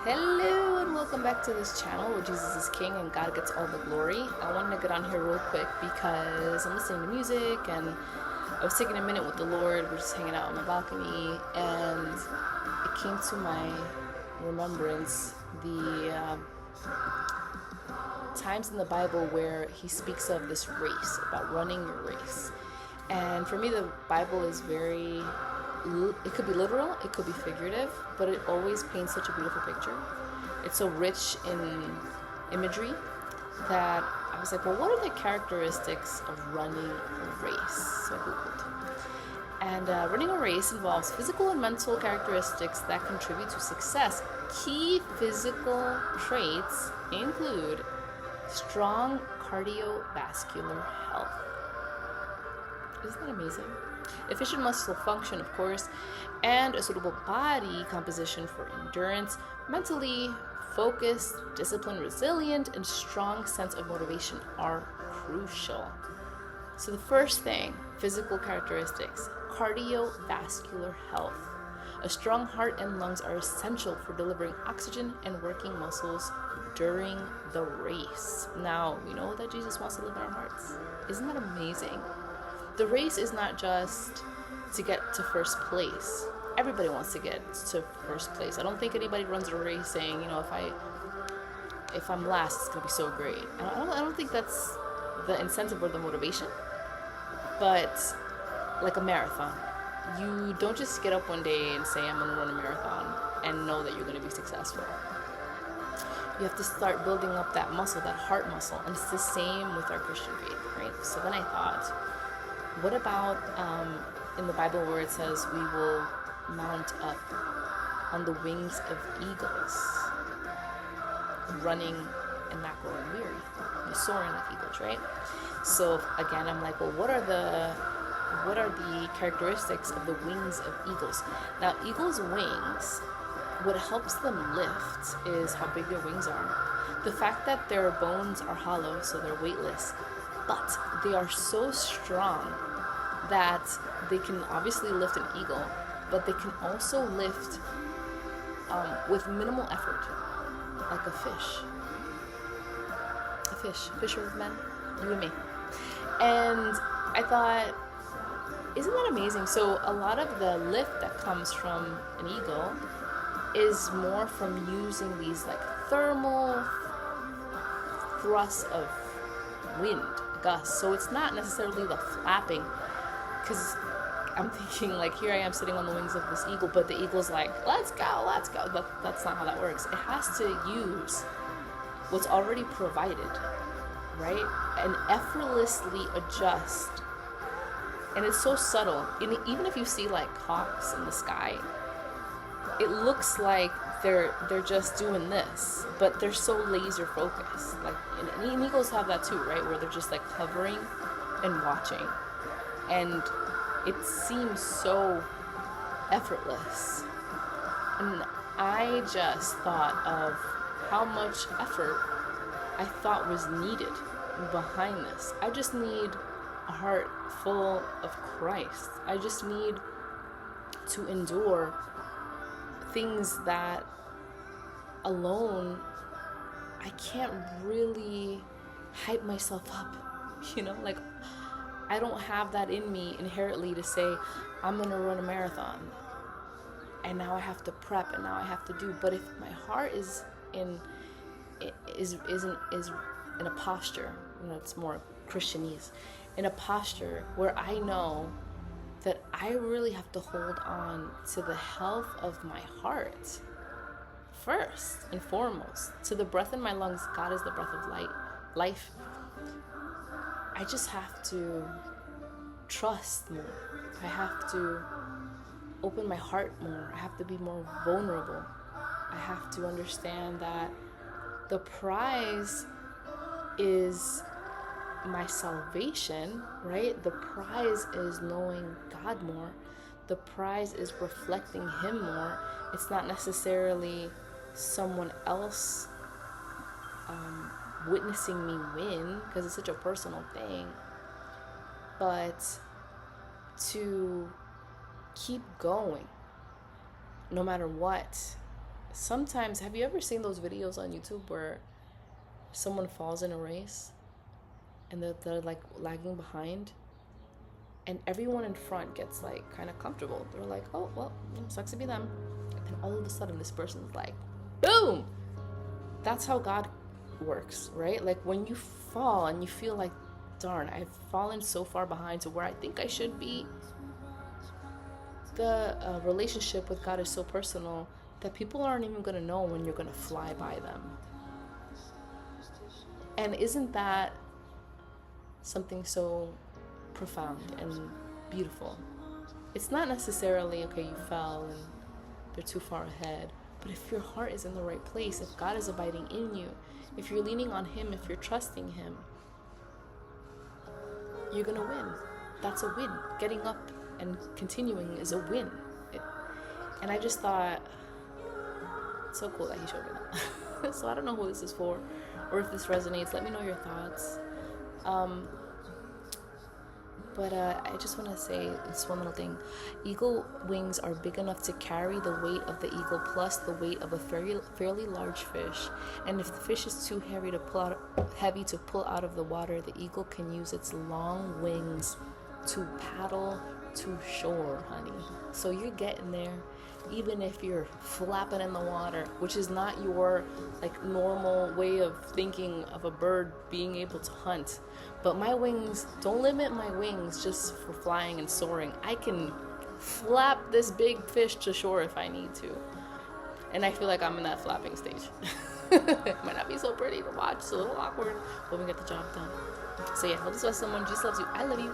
Hello and welcome back to this channel where Jesus is King and God gets all the glory. I wanted to get on here real quick because I'm listening to music and I was taking a minute with the Lord. We're just hanging out on my balcony and it came to my remembrance the times in the Bible where he speaks of this race, about running your race. And for me, the Bible is very, it could be literal, it could be figurative, but it always paints such a beautiful picture. It's so rich in imagery that I was like, well, what are the characteristics of running a race? So I Googled. And running a race involves physical and mental characteristics that contribute to success. Key physical traits include strong cardiovascular health. Isn't that amazing? Efficient muscle function, of course, and a suitable body composition for endurance, mentally focused, disciplined, resilient, and strong sense of motivation are crucial. So the first thing, physical characteristics, cardiovascular health. A strong heart and lungs are essential for delivering oxygen and working muscles during the race. Now, we know that Jesus wants to live in our hearts. Isn't that amazing? The race is not just to get to first place. Everybody wants to get to first place. I don't think anybody runs a race saying, if I'm last, it's gonna be so great. I don't think that's the incentive or the motivation. But like a marathon, you don't just get up one day and say, I'm gonna run a marathon and know that you're gonna be successful. You have to start building up that muscle, that heart muscle. And it's the same with our Christian faith, right? So then I thought, what about in the Bible where it says we will mount up on the wings of eagles, running and not growing weary, soaring like eagles, right? So again, I'm like, well, what are the characteristics of the wings of eagles? Now, eagles' wings, what helps them lift is how big their wings are. The fact that their bones are hollow, so they're weightless, but they are so strong that they can obviously lift an eagle, but they can also lift with minimal effort, like a fish. Fisher of men, you and me. And I thought, isn't that amazing? So a lot of the lift that comes from an eagle is more from using these like thermal thrusts of wind, gusts. So it's not necessarily the flapping, because I'm thinking like, here I am sitting on the wings of this eagle, but the eagle's like, let's go. That's not how that works. It has to use what's already provided, right? And effortlessly adjust. And it's so subtle. And even if you see like hawks in the sky, it looks like they're just doing this, but they're so laser focused. Like, and eagles have that too, right? Where they're just like hovering and watching. And it seems so effortless. And I just thought of how much effort I thought was needed behind this. I just need a heart full of Christ. I just need to endure things that alone I can't really hype myself up, like I don't have that in me inherently to say I'm gonna run a marathon and now I have to prep and now I have to do. But if my heart is in a posture, it's more Christianese, in a posture where I know that I really have to hold on to the health of my heart first and foremost, to the breath in my lungs. God is the breath of life. I just have to trust more. I have to open my heart more. I have to be more vulnerable. I have to understand that the prize is my salvation, right? The prize is knowing God more. The prize is reflecting Him more. It's not necessarily someone else witnessing me win, because it's such a personal thing, but to keep going no matter what sometimes, have you ever seen those videos on YouTube where someone falls in a race and they're like lagging behind, and everyone in front gets like kind of comfortable? They're like, oh, well, sucks to be them. And then all of a sudden this person's like, boom. That's how God works, right? Like when you fall and you feel like, darn, I've fallen so far behind to where I think I should be. The relationship with God is so personal that people aren't even going to know when you're going to fly by them. And isn't that something so profound and beautiful? It's not necessarily, okay, you fell and they're too far ahead. But if your heart is in the right place, if God is abiding in you, if you're leaning on Him, if you're trusting Him, you're going to win. That's a win. Getting up and continuing is a win. And I just thought, it's so cool that He showed me that. So I don't know who this is for, or if this resonates. Let me know your thoughts. But I just want to say this one little thing. Eagle wings are big enough to carry the weight of the eagle plus the weight of a fairly large fish. And if the fish is too heavy to pull out of the water, the eagle can use its long wings to paddle to shore, honey. So you're getting there, even if you're flapping in the water, which is not your like normal way of thinking of a bird being able to hunt. But my wings, don't limit my wings just for flying and soaring. I can flap this big fish to shore if I need to. And I feel like I'm in that flapping stage. It might not be so pretty to watch, it's a little awkward, but we get the job done. So yeah, hope this was someone. Jesus loves you. I love you.